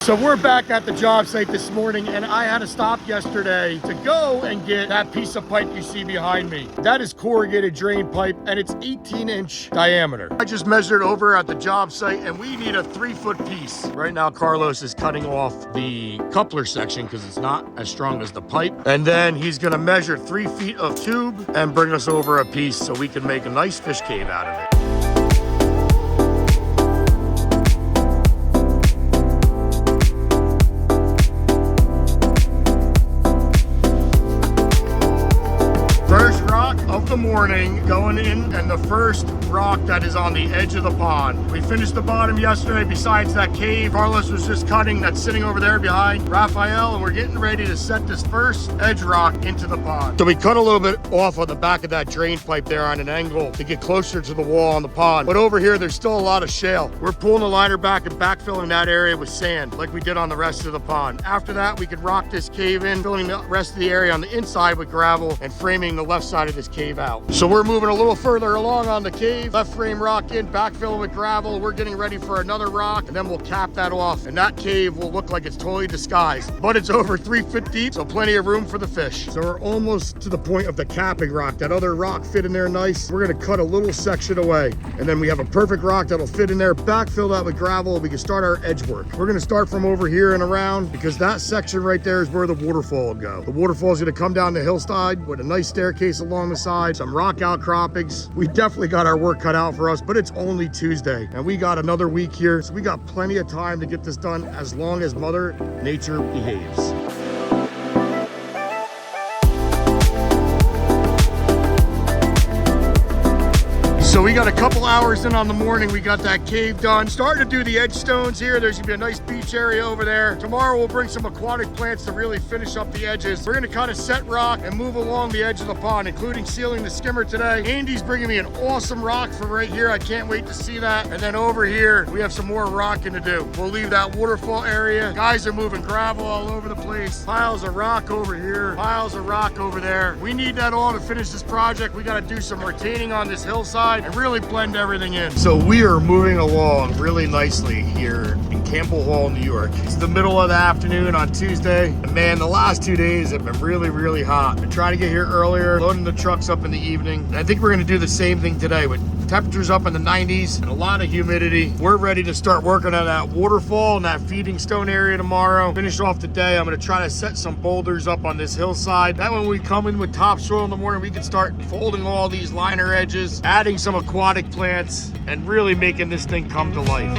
So we're back at the job site this morning, and I had to stop yesterday to go and get that piece of pipe you see behind me. That is corrugated drain pipe, and it's 18-inch diameter. I just measured over at the job site, and we need a 3-foot piece. Right now, Carlos is cutting off the coupler section because it's not as strong as the pipe. And then he's gonna measure 3 feet of tube and bring us over a piece so we can make a nice fish cave out of it. The morning going in, and the first rock that is on the edge of the pond. We finished the bottom yesterday. Besides that cave Carlos was just cutting, that's sitting over there behind Raphael, and we're getting ready to set this first edge rock into the pond. So we cut a little bit off on the back of that drain pipe there on an angle to get closer to the wall on the pond, but over here there's still a lot of shale. We're pulling the liner back and backfilling that area with sand like we did on the rest of the pond. After that, we could rock this cave in, filling the rest of the area on the inside with gravel and framing the left side of this cave out. So we're moving a little further along on the cave, left frame rock in, backfill with gravel. We're getting ready for another rock, and then we'll cap that off, and that cave will look like it's totally disguised, but it's over 3 feet deep, so plenty of room for the fish. So we're almost to the point of the capping rock. That other rock fit in there nice. We're gonna cut a little section away, and then we have a perfect rock that'll fit in there, backfill that with gravel, and we can start our edge work. We're gonna start from over here and around, because that section right there is where the waterfall will go. The waterfall is gonna come down the hillside with a nice staircase along the side, some rock outcroppings. We definitely got our work cut out for us, but it's only Tuesday, and we got another week here, so we got plenty of time to get this done as long as Mother Nature behaves. So we got a couple hours in on the morning. We got that cave done. Starting to do the edge stones here. There's gonna be a nice beach area over there. Tomorrow we'll bring some aquatic plants to really finish up the edges. We're gonna kind of set rock and move along the edge of the pond, including sealing the skimmer today. Andy's bringing me an awesome rock for right here. I can't wait to see that. And then over here, we have some more rocking to do. We'll leave that waterfall area. Guys are moving gravel all over the place. Piles of rock over here, piles of rock over there. We need that all to finish this project. We gotta do some retaining on this hillside and really blend everything in. So we are moving along really nicely here in Campbell Hall, New York. It's the middle of the afternoon on Tuesday, and man, the last 2 days have been really hot. Been trying to get here earlier, loading the trucks up in the evening. And I think we're gonna do the same thing today with temperatures up in the 90s and a lot of humidity. We're ready to start working on that waterfall and that feeding stone area tomorrow. Finish off the day. I'm gonna try to set some boulders up on this hillside. That when we come in with topsoil in the morning, we can start folding all these liner edges, adding some aquatic plants, and really making this thing come to life.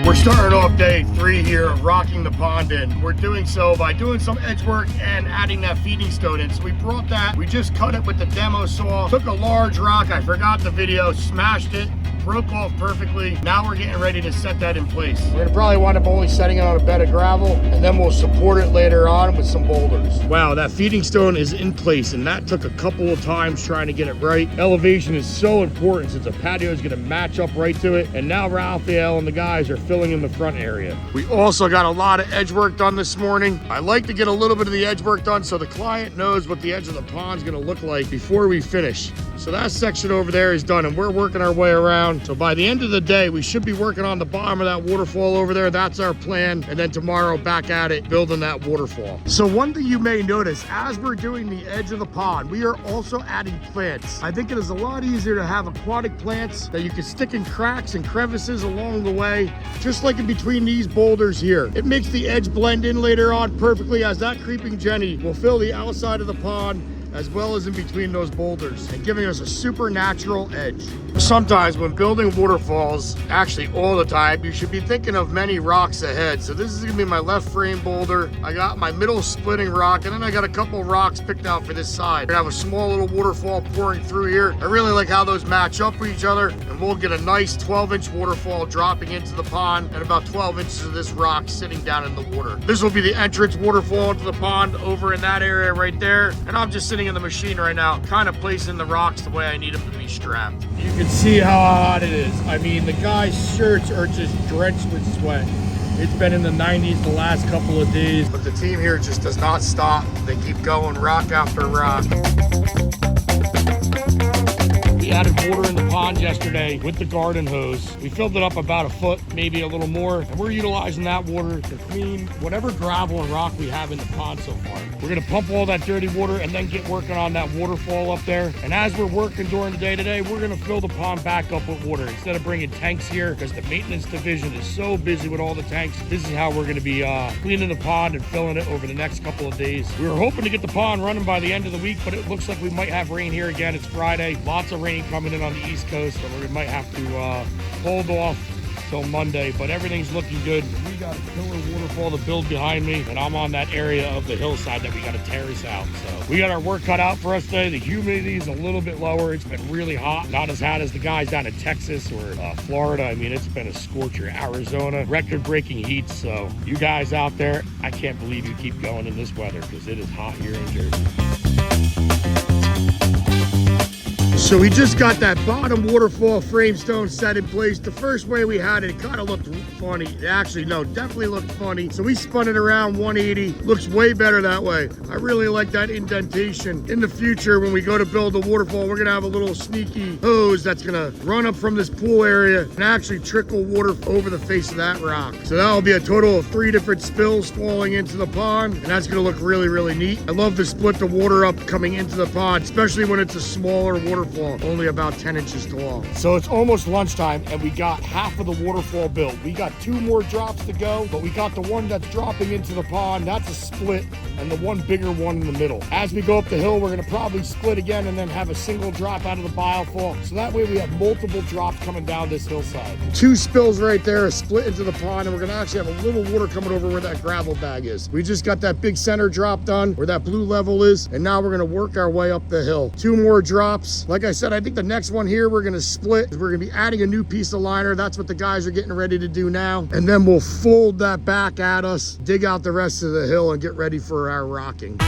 We're starting off day 3 here of rocking the pond in. We're doing so by doing some edge work and adding that feeding stone in. So we brought that, we just cut it with the demo saw, took a large rock, I forgot the video, smashed it, broke off perfectly. Now we're getting ready to set that in place. We're gonna probably wind up only setting it on a bed of gravel, and then we'll support it later on with some boulders. Wow, that feeding stone is in place, and that took a couple of times trying to get it right. Elevation is so important since the patio is gonna match up right to it, and now Raphael and the guys are filling in the front area. We also got a lot of edge work done this morning. I like to get a little bit of the edge work done so the client knows what the edge of the pond is gonna look like before we finish. So that section over there is done, and we're working our way around. So by the end of the day, we should be working on the bottom of that waterfall over there. That's our plan. And then tomorrow back at it, building that waterfall. So one thing you may notice, as we're doing the edge of the pond, we are also adding plants. I think it is a lot easier to have aquatic plants that you can stick in cracks and crevices along the way, just like in between these boulders here. It makes the edge blend in later on perfectly, as that creeping Jenny will fill the outside of the pond as well as in between those boulders, and giving us a super natural edge. Sometimes when building waterfalls, actually all the time, you should be thinking of many rocks ahead. So this is gonna be my left frame boulder. I got my middle splitting rock, and then I got a couple rocks picked out for this side. We're gonna have a small little waterfall pouring through here. I really like how those match up with each other, and we'll get a nice 12-inch waterfall dropping into the pond, and about 12 inches of this rock sitting down in the water. This will be the entrance waterfall into the pond over in that area right there, and I'm just sitting in the machine right now, kind of placing the rocks the way I need them to be strapped. You can see how hot it is. I mean, the guy's shirts are just drenched with sweat. It's been in the 90s the last couple of days. But the team here just does not stop. They keep going rock after rock. We added water in the pond pond yesterday with the garden hose. We filled it up about a foot, maybe a little more, and we're utilizing that water to clean whatever gravel and rock we have in the pond so far. We're gonna pump all that dirty water and then get working on that waterfall up there. And as we're working during the day today, we're gonna fill the pond back up with water. Instead of bringing tanks here, because the maintenance division is so busy with all the tanks, this is how we're gonna be cleaning the pond and filling it over the next couple of days. We were hoping to get the pond running by the end of the week, but it looks like we might have rain here again. It's Friday. Lots of rain coming in on the East Coast, so we might have to hold off till Monday, but everything's looking good. We got a killer waterfall to build behind me, and I'm on that area of the hillside that we got to terrace out. So we got our work cut out for us today. The humidity is a little bit lower. It's been really hot, not as hot as the guys down in Texas or Florida. I mean, it's been a scorcher. Arizona, record-breaking heat. So you guys out there, I can't believe you keep going in this weather because it is hot here in Jersey. So we just got that bottom waterfall frame stone set in place. The first way we had it, it kind of looked funny. Actually, no, definitely looked funny. So we spun it around 180. Looks way better that way. I really like that indentation. In the future, when we go to build the waterfall, we're gonna have a little sneaky hose that's gonna run up from this pool area and actually trickle water over the face of that rock. So that'll be a total of 3 different spills falling into the pond, and that's gonna look really, really neat. I love to split the water up coming into the pond, especially when it's a smaller waterfall. Only about 10 inches tall. So it's almost lunchtime and we got half of the waterfall built. We got 2 more drops to go, but we got the one that's dropping into the pond. That's a split, and the one bigger one in the middle. As we go up the hill, we're gonna probably split again and then have a single drop out of the biofall. So that way we have multiple drops coming down this hillside. 2 spills right there, a split into the pond, and we're gonna actually have a little water coming over where that gravel bag is. We just got that big center drop done where that blue level is, and now we're gonna work our way up the hill. 2 more drops. Like I said, I think the next one here we're gonna split. We're gonna be adding a new piece of liner. That's what the guys are getting ready to do now. And then we'll fold that back at us, dig out the rest of the hill, and get ready for our rocking.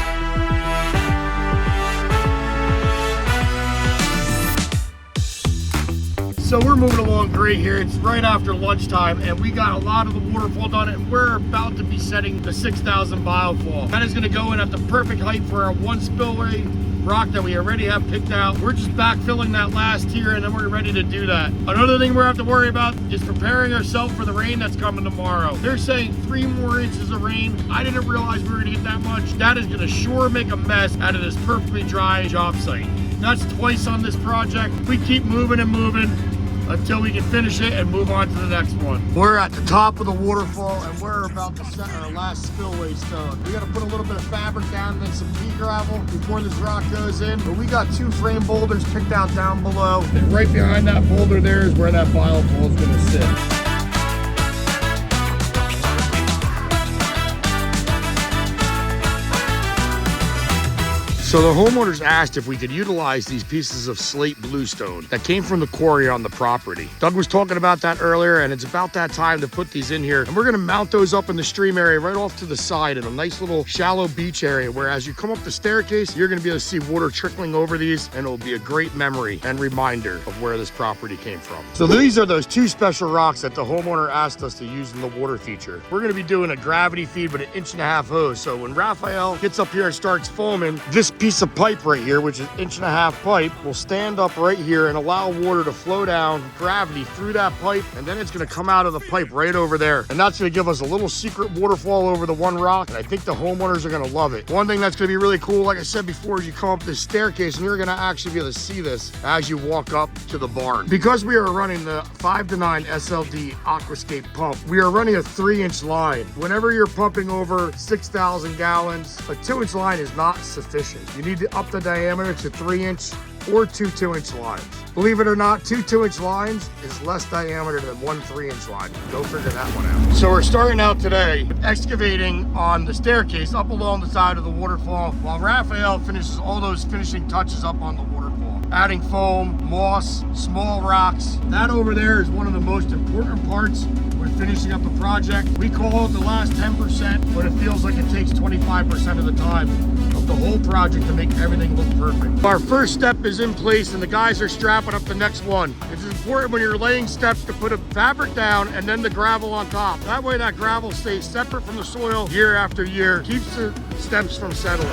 So we're moving along great here. It's right after lunchtime, and we got a lot of the waterfall done, and we're about to be setting the 6,000 biofall. That is gonna go in at the perfect height for our 1 spillway rock that we already have picked out. We're just backfilling that last tier, and then we're ready to do that. Another thing we're gonna have to worry about is preparing ourselves for the rain that's coming tomorrow. They're saying 3 more inches of rain. I didn't realize we were gonna get that much. That is gonna sure make a mess out of this perfectly dry job site. That's twice on this project. We keep moving and moving until we can finish it and move on to the next one. We're at the top of the waterfall, and we're about to set our last spillway stone. We gotta put a little bit of fabric down and then some pea gravel before this rock goes in. But we got 2 frame boulders picked out down below. And right behind that boulder there is where that biofall is gonna sit. So the homeowners asked if we could utilize these pieces of slate bluestone that came from the quarry on the property. Doug was talking about that earlier, and it's about that time to put these in here. And we're gonna mount those up in the stream area right off to the side in a nice little shallow beach area, where as you come up the staircase, you're gonna be able to see water trickling over these, and it'll be a great memory and reminder of where this property came from. So these are those 2 special rocks that the homeowner asked us to use in the water feature. We're gonna be doing a gravity feed with an 1.5 inch hose. So when Raphael gets up here and starts foaming, this piece of pipe right here, which is 1.5 inch pipe, will stand up right here and allow water to flow down gravity through that pipe, and then it's going to come out of the pipe right over there, and that's going to give us a little secret waterfall over the one rock, and I think the homeowners are going to love it. One thing that's going to be really cool, like I said before, is you come up this staircase and you're going to actually be able to see this as you walk up to the barn. Because we are running the 5-to-9 SLD Aquascape pump, we are running a 3-inch line. Whenever you're pumping over 6,000 gallons, a 2-inch line is not sufficient. You need to up the diameter to 3-inch or 2 2-inch lines. Believe it or not, 2 2-inch lines is less diameter than 1 3-inch line. Go figure that one out. So we're starting out today with excavating on the staircase up along the side of the waterfall, while Raphael finishes all those finishing touches up on the waterfall. Adding foam, moss, small rocks. That over there is one of the most important parts when finishing up the project. We call it the last 10%, but it feels like it takes 25% of the time of the whole project to make everything look perfect. Our first step is in place, and the guys are strapping up the next one. It's important when you're laying steps to put a fabric down and then the gravel on top. That way that gravel stays separate from the soil year after year, keeps the steps from settling.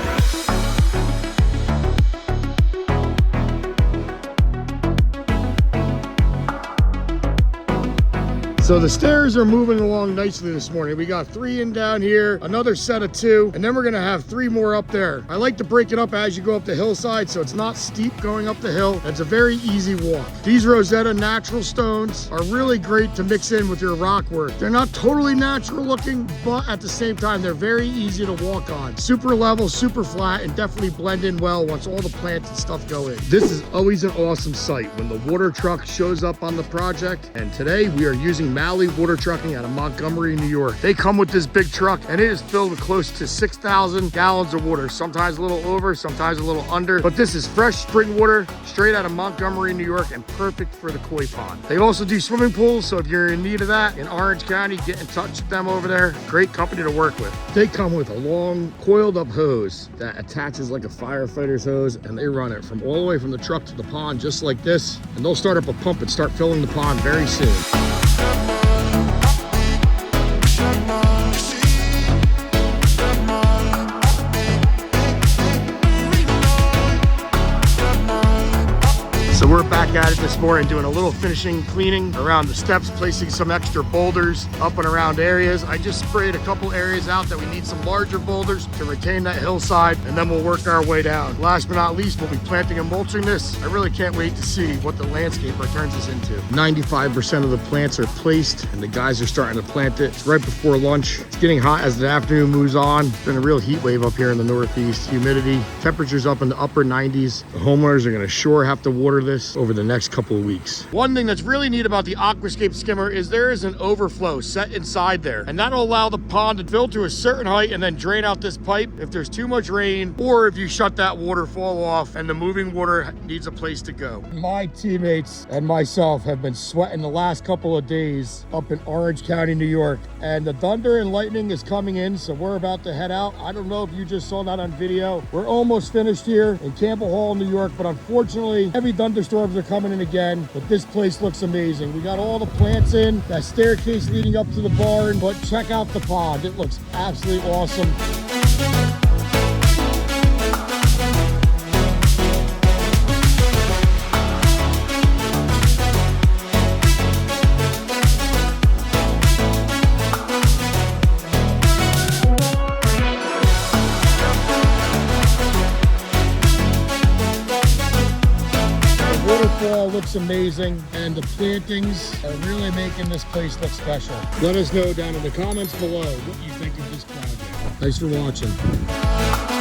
So the stairs are moving along nicely this morning. We got 3 in down here, another set of 2, and then we're gonna have 3 more up there. I like to break it up as you go up the hillside so it's not steep going up the hill. It's a very easy walk. These Rosetta natural stones are really great to mix in with your rock work. They're not totally natural looking, but at the same time, they're very easy to walk on. Super level, super flat, and definitely blend in well once all the plants and stuff go in. This is always an awesome sight when the water truck shows up on the project, and today we are using Malley Water Trucking out of Montgomery, New York. They come with this big truck, and it is filled with close to 6,000 gallons of water, sometimes a little over, sometimes a little under, but this is fresh spring water straight out of Montgomery, New York, and perfect for the koi pond. They also do swimming pools, so if you're in need of that in Orange County, get in touch with them over there. Great company to work with. They come with a long coiled up hose that attaches like a firefighter's hose, and they run it from all the way from the truck to the pond just like this, and they'll start up a pump and start filling the pond very soon. So we're back at it this morning doing a little finishing cleaning around the steps, placing some extra boulders up and around areas. I just sprayed a couple areas out that we need some larger boulders to retain that hillside, and then we'll work our way down. Last but not least, we'll be planting and mulching this. I really can't wait to see what the landscaper turns this into. 95% of the plants are placed, and the guys are starting to plant it. It's right before lunch. It's getting hot as the afternoon moves on. It's been a real heat wave up here in the Northeast. Humidity, temperatures up in the upper 90s. The homeowners are gonna sure have to water this over the next couple of weeks. One thing that's really neat about the Aquascape skimmer is there is an overflow set inside there, and that'll allow the pond to fill to a certain height and then drain out this pipe if there's too much rain, or if you shut that waterfall off and the moving water needs a place to go. My teammates and myself have been sweating the last couple of days up in Orange County, New York, and the thunder and lightning is coming in, so we're about to head out. I don't know if you just saw that on video. We're almost finished here in Campbell Hall, New York, but unfortunately heavy thunderstorms are coming in again, but this place looks amazing. We got all the plants in, that staircase leading up to the barn, but check out the pond. It looks absolutely awesome. Waterfall looks amazing, and the plantings are really making this place look special. Let us know down in the comments below what you think of this project. Thanks for watching.